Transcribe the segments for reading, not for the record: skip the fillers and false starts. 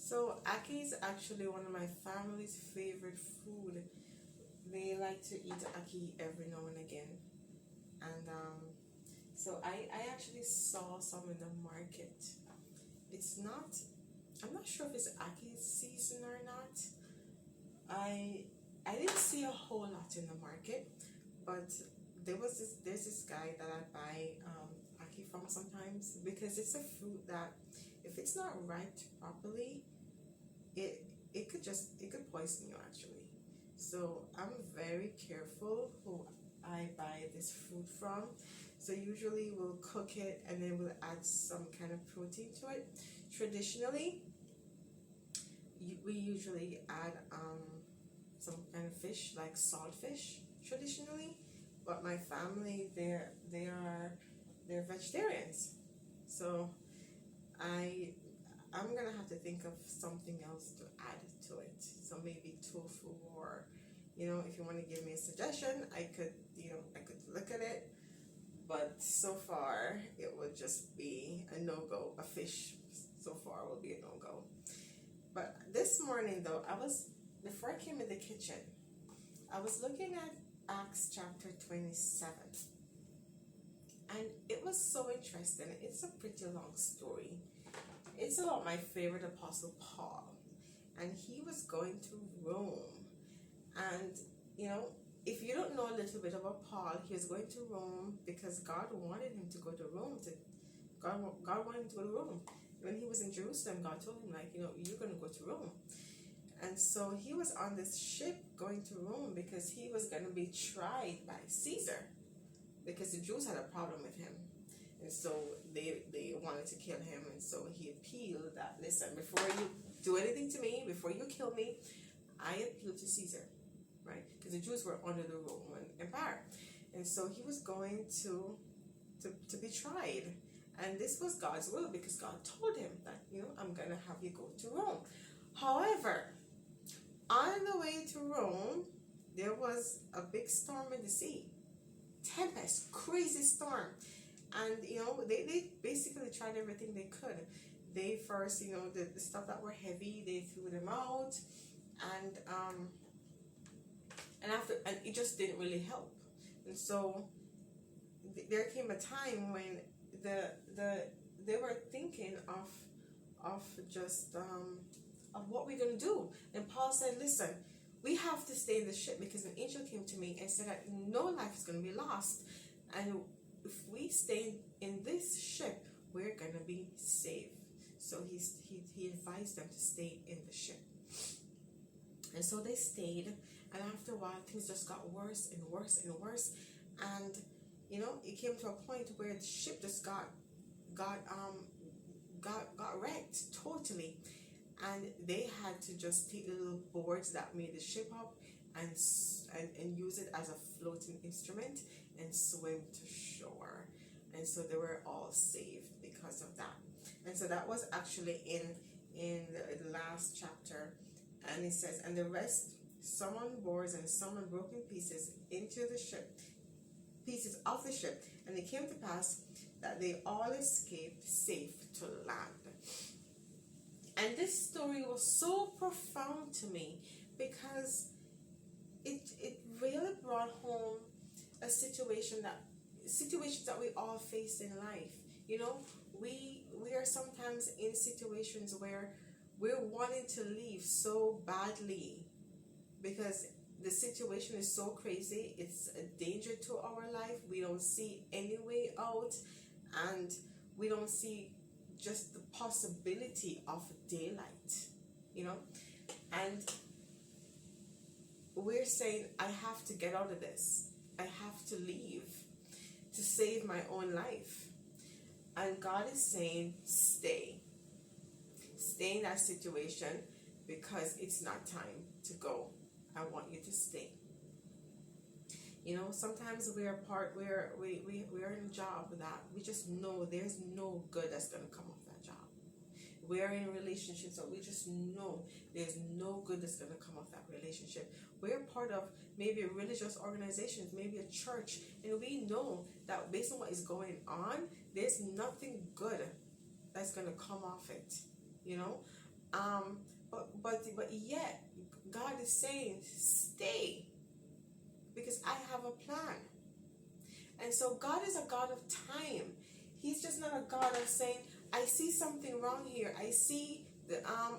So ackee is actually one of my family's favorite food. They like to eat ackee every now and again, and so I actually saw some in the market. It's not. I'm not sure if it's ackee season or not. I I didn't see a whole lot in the market, but there's this guy that I buy ackee from sometimes because it's a fruit that if it's not ripe properly, it it could poison you actually. So I'm very careful who I buy this fruit from. So usually we'll cook it and then we'll add some kind of protein to it. Traditionally, we usually add some kind of fish like saltfish traditionally, but my family they're vegetarians, so I I'm gonna have to think of something else to add to it. So maybe tofu, or if you want to give me a suggestion, I could look at it. But so far, it would just be a no go. A fish so far will be a no go. But this morning, though, before I came in the kitchen, I was looking at Acts chapter 27. And it was so interesting. It's a pretty long story. It's about my favorite apostle, Paul. And he was going to Rome. And, if you don't know a little bit about Paul, he was going to Rome because God wanted him to go to Rome. God wanted him to go to Rome. When he was in Jerusalem, God told him, you're going to go to Rome. And so he was on this ship going to Rome because he was going to be tried by Caesar, because the Jews had a problem with him. And so they wanted to kill him. And so he appealed that, listen, before you do anything to me, before you kill me, I appeal to Caesar, right? Because the Jews were under the Roman Empire. And so he was going to be tried. And this was God's will, because God told him that, I'm going to have you go to Rome. However, on the way to Rome, there was a big storm in the sea. Tempest, crazy storm. And, they basically tried everything they could. They first, the stuff that were heavy, they threw them out. And it just didn't really help. And so there came a time when they were thinking of just of what we're going to do. And Paul said, listen, we have to stay in the ship, because an angel came to me and said that no life is going to be lost, and if we stay in this ship, we're going to be safe. So he advised them to stay in the ship. And so they stayed, and after a while things just got worse and worse and worse. And it came to a point where the ship just got wrecked totally, and they had to just take the little boards that made the ship up and use it as a floating instrument and swim to shore. And so they were all saved because of that. And so that was actually in the last chapter. And it says, and the rest, some on boards and some on broken pieces into the ship, pieces of the ship. And it came to pass that they all escaped safe to land. And this story was so profound to me, because it really brought home situations that we all face in life. We are sometimes in situations where we're wanting to leave so badly because the situation is so crazy. It's a danger to our life. We don't see any way out, and we don't see just the possibility of daylight, and we're saying, I have to get out of this. I have to leave to save my own life. And God is saying, stay in that situation, because it's not time to go. I want you to stay. Sometimes we are in a job that we just know there's no good that's going to come of that job. We are in relationships that we just know there's no good that's going to come of that relationship. We're part of maybe a religious organization, maybe a church, and we know that based on what is going on, there's nothing good that's going to come off it, But yet God is saying, stay, because I have a plan. And so God is a God of time. He's just not a God of saying, I see something wrong here. I see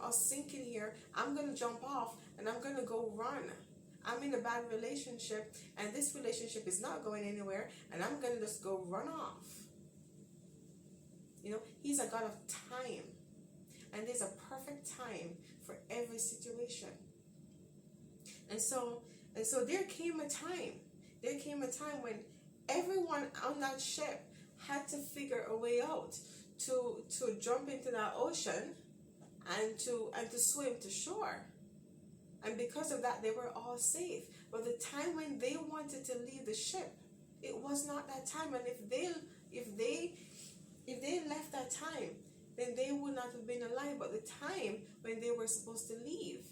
us sinking here. I'm going to jump off and I'm going to go run. I'm in a bad relationship and this relationship is not going anywhere and I'm going to just go run off. You know, he's a God of time. And there's a perfect time for every situation. And so there came a time when everyone on that ship had to figure a way out to jump into that ocean and to swim to shore. And because of that, they were all safe. But the time when they wanted to leave the ship, it was not that time. And if they left that time, then they would not have been alive. But the time when they were supposed to leave,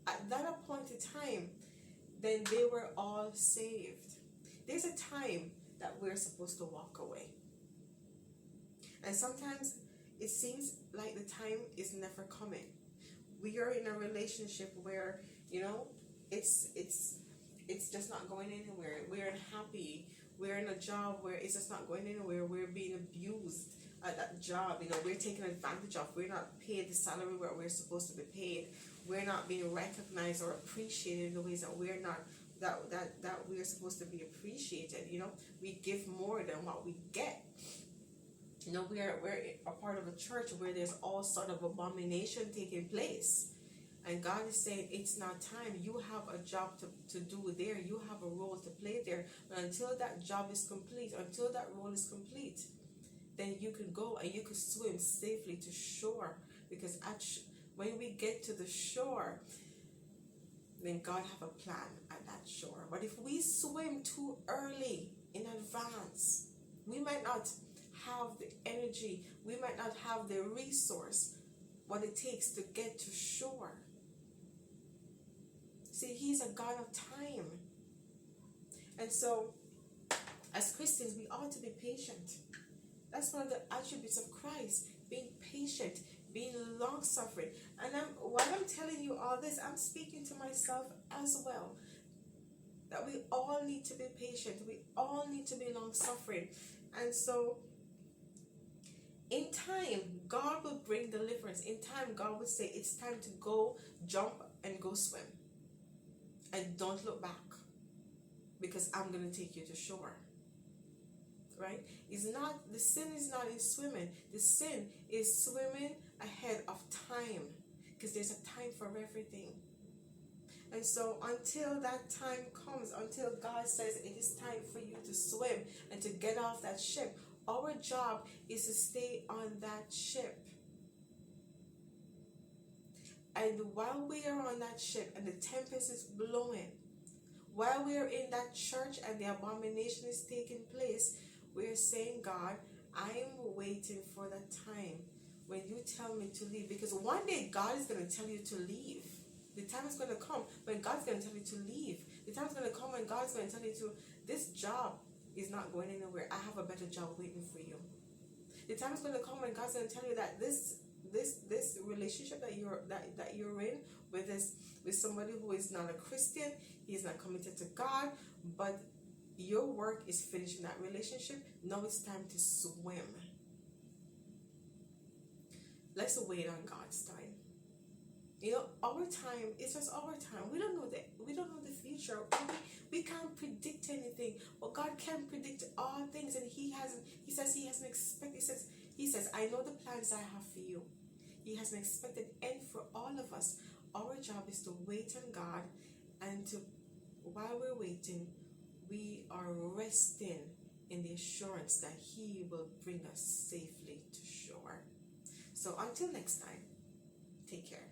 at that appointed time, then they were all saved. There's a time that we're supposed to walk away. And sometimes it seems like the time is never coming. We are in a relationship where, you know, it's just not going anywhere. We're unhappy. We're in a job where it's just not going anywhere. We're being abused at that job. You know, we're taken advantage of. We're not paid the salary where we're supposed to be paid. We're not being recognized or appreciated in the ways that we're not that we're supposed to be appreciated. You know, we give more than what we get. You know, we're a part of a church where there's all sort of abomination taking place. And God is saying, it's not time. You have a job to do there. You have a role to play there. But until that job is complete, until that role is complete, then you can go and you can swim safely to shore. Because when we get to the shore, then God have a plan at that shore. But if we swim too early in advance, we might not have the energy, we might not have the resource, what it takes to get to shore. See, he's a God of time. And so, as Christians, we ought to be patient. That's one of the attributes of Christ, being patient, being long-suffering. And while I'm telling you all this, I'm speaking to myself as well. That we all need to be patient. We all need to be long-suffering. And so, in time, God will bring deliverance. In time, God will say, it's time to go, jump, and go swim. And don't look back. Because I'm going to take you to shore. Right? The sin is not in swimming. The sin is swimming ahead of time. Because there's a time for everything. And so until that time comes, until God says it is time for you to swim and to get off that ship, our job is to stay on that ship. And while we are on that ship and the tempest is blowing, while we are in that church and the abomination is taking place, we are saying, God, I am waiting for that time when you tell me to leave. Because one day God is going to tell you to leave. The time is going to come when God's going to tell you to leave. The time is going to come when God's going to tell you to, this job is not going anywhere. I have a better job waiting for you. The time is going to come when God's going to tell you that this relationship that you're in with somebody who is not a Christian, he is not committed to God, but your work is finished in that relationship. Now it's time to swim. Let's wait on God's time. You know, our time is just our time. We don't know the future. We can't predict anything. But God can predict all things, and He says He has an expected. He says, I know the plans I have for you. He has an expected end for all of us. Our job is to wait on God, and while we're waiting, we are resting in the assurance that He will bring us safely to shore. So until next time, take care.